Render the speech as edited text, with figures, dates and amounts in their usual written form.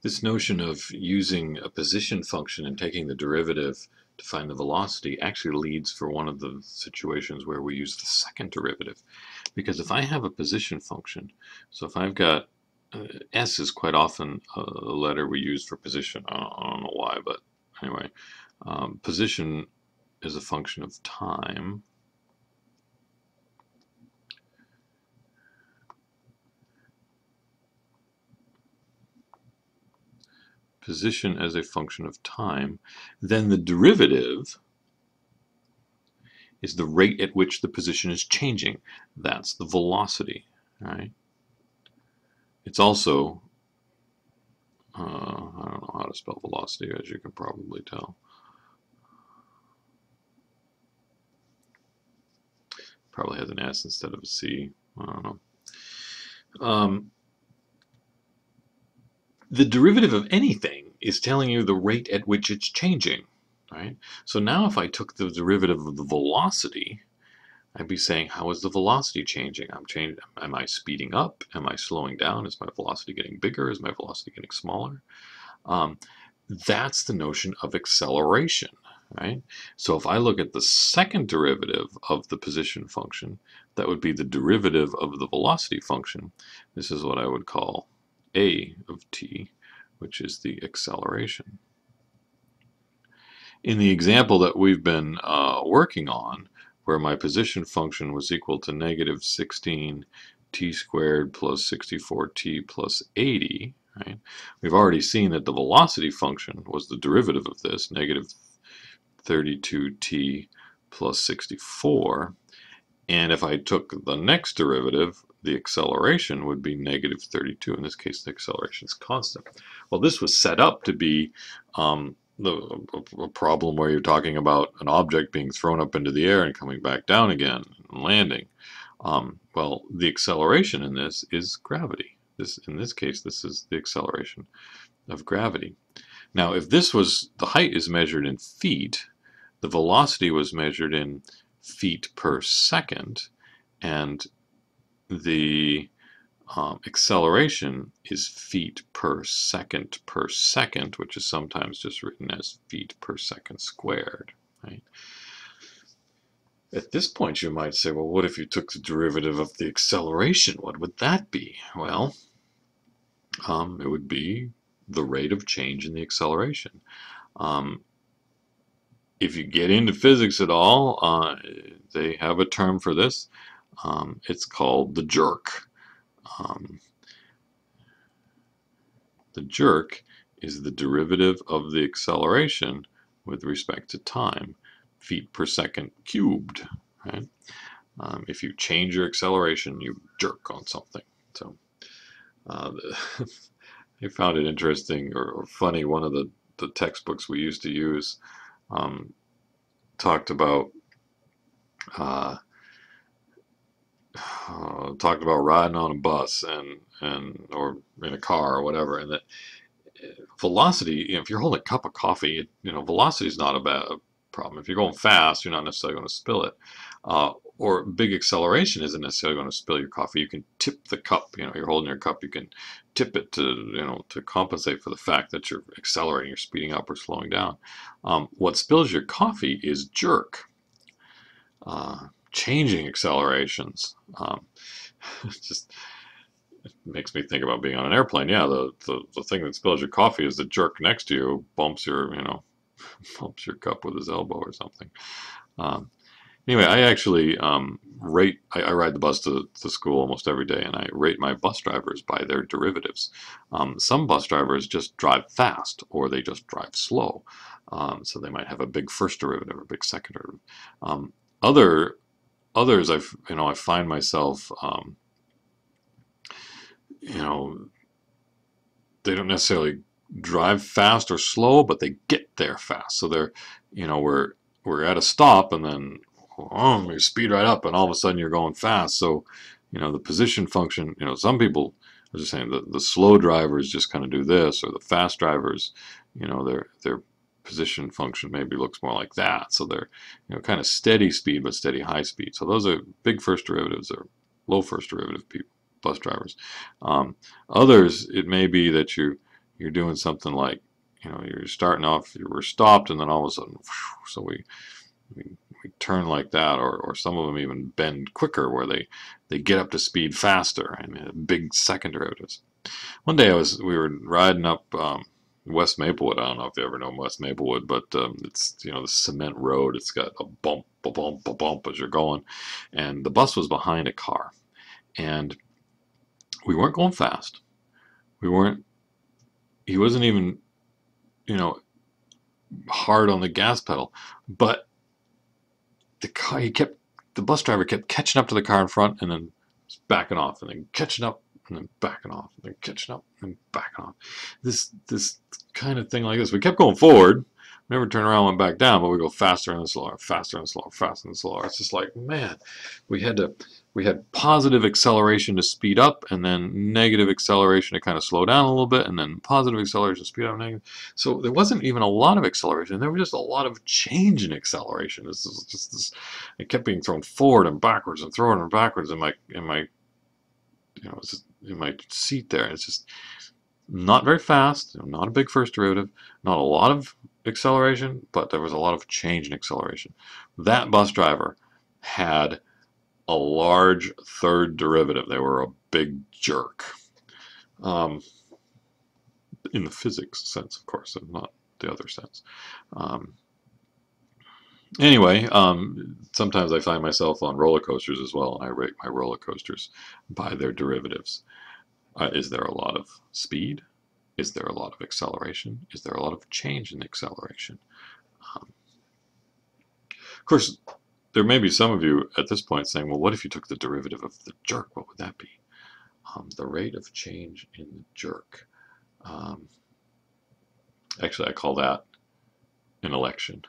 This notion of using a position function and taking the derivative to find the velocity actually leads for one of the situations where we use the second derivative. Because if I have a position function, so if I've got S is quite often a letter we use for position. I don't know why, but anyway, position is a function of time. Position as a function of time, then the derivative is the rate at which the position is changing. That's the velocity, right? It's also, I don't know how to spell velocity, as you can probably tell. Probably has an S instead of a C. I don't know. The derivative of anything is telling you the rate at which it's changing, right? So now if I took the derivative of the velocity, I'd be saying, how is the velocity changing? Am I speeding up? Am I slowing down? Is my velocity getting bigger? Is my velocity getting smaller? That's the notion of acceleration, right? So if I look at the second derivative of the position function, that would be the derivative of the velocity function. This is what I would call a of t, which is the acceleration. In the example that we've been working on, where my position function was equal to negative 16 t squared plus 64t plus 80, right? We've already seen that the velocity function was the derivative of this, negative 32t plus 64. And if I took the next derivative, the acceleration would be negative 32. In this case, the acceleration is constant. Well, this was set up to be a problem where you're talking about an object being thrown up into the air and coming back down again and landing. Well, the acceleration in this is gravity. In this case, this is the acceleration of gravity. Now, if this was, the height is measured in feet, the velocity was measured in feet per second, and the acceleration is feet per second, which is sometimes just written as feet per second squared, right? At this point, you might say, well, what if you took the derivative of the acceleration? What would that be? Well, it would be the rate of change in the acceleration. If you get into physics at all, they have a term for this. It's called the jerk. The jerk is the derivative of the acceleration with respect to time, feet per second cubed, right? If you change your acceleration, you jerk on something. So I found it interesting or funny. One of the textbooks we used to use talked about riding on a bus or in a car or whatever, and that velocity, if you're holding a cup of coffee, velocity is not a bad problem. If you're going fast, you're not necessarily going to spill it. Or big acceleration isn't necessarily going to spill your coffee. You can tip the cup. You're holding your cup. You can tip it to compensate for the fact that you're accelerating, you're speeding up or slowing down. What spills your coffee is jerk. Changing accelerations. Just it makes me think about being on an airplane. Yeah, the thing that spills your coffee is the jerk next to you bumps your bumps your cup with his elbow or something. Anyway, I actually I ride the bus to school almost every day, and I rate my bus drivers by their derivatives. Some bus drivers just drive fast, or they just drive slow. So they might have a big first derivative or a big second derivative. Others, I find myself, they don't necessarily drive fast or slow, but they get there fast. So they're, we're at a stop, and then you speed right up, and all of a sudden you're going fast. So, the position function, some people are just saying that the slow drivers just kind of do this, or the fast drivers, their position function maybe looks more like that. So they're, kind of steady speed, but steady high speed. So those are big first derivatives or low first derivative bus drivers. Others, it may be that you you're doing something like, you're starting off, you were stopped, and then all of a sudden, so we, we turn like that, or some of them even bend quicker, where they get up to speed faster, and big second derivatives. One day we were riding up West Maplewood. I don't know if you ever know West Maplewood, but it's the cement road. It's got a bump, a bump, a bump as you're going, and the bus was behind a car, and we weren't going fast. We weren't. He wasn't even, hard on the gas pedal, but the car. The bus driver kept catching up to the car in front, and then backing off, and then catching up, and then backing off, and then catching up, and then backing off. This kind of thing like this. We kept going forward. Never turn around, went back down, but we go faster and slower, faster and slower, faster and slower. It's just like, man, we had positive acceleration to speed up, and then negative acceleration to kind of slow down a little bit, and then positive acceleration to speed up, negative. So there wasn't even a lot of acceleration. There was just a lot of change in acceleration. This is just this. It kept being thrown forward and backwards and forward and backwards in my in my seat there. It's just not very fast, not a big first derivative, not a lot of acceleration, but there was a lot of change in acceleration. That bus driver had a large third derivative. They were a big jerk. In the physics sense, of course, and not the other sense. Anyway, sometimes I find myself on roller coasters as well, and I rate my roller coasters by their derivatives. Is there a lot of speed? Is there a lot of acceleration? Is there a lot of change in acceleration? Of course, there may be some of you at this point saying, well, what if you took the derivative of the jerk? What would that be? The rate of change in the jerk. Actually, I call that an election.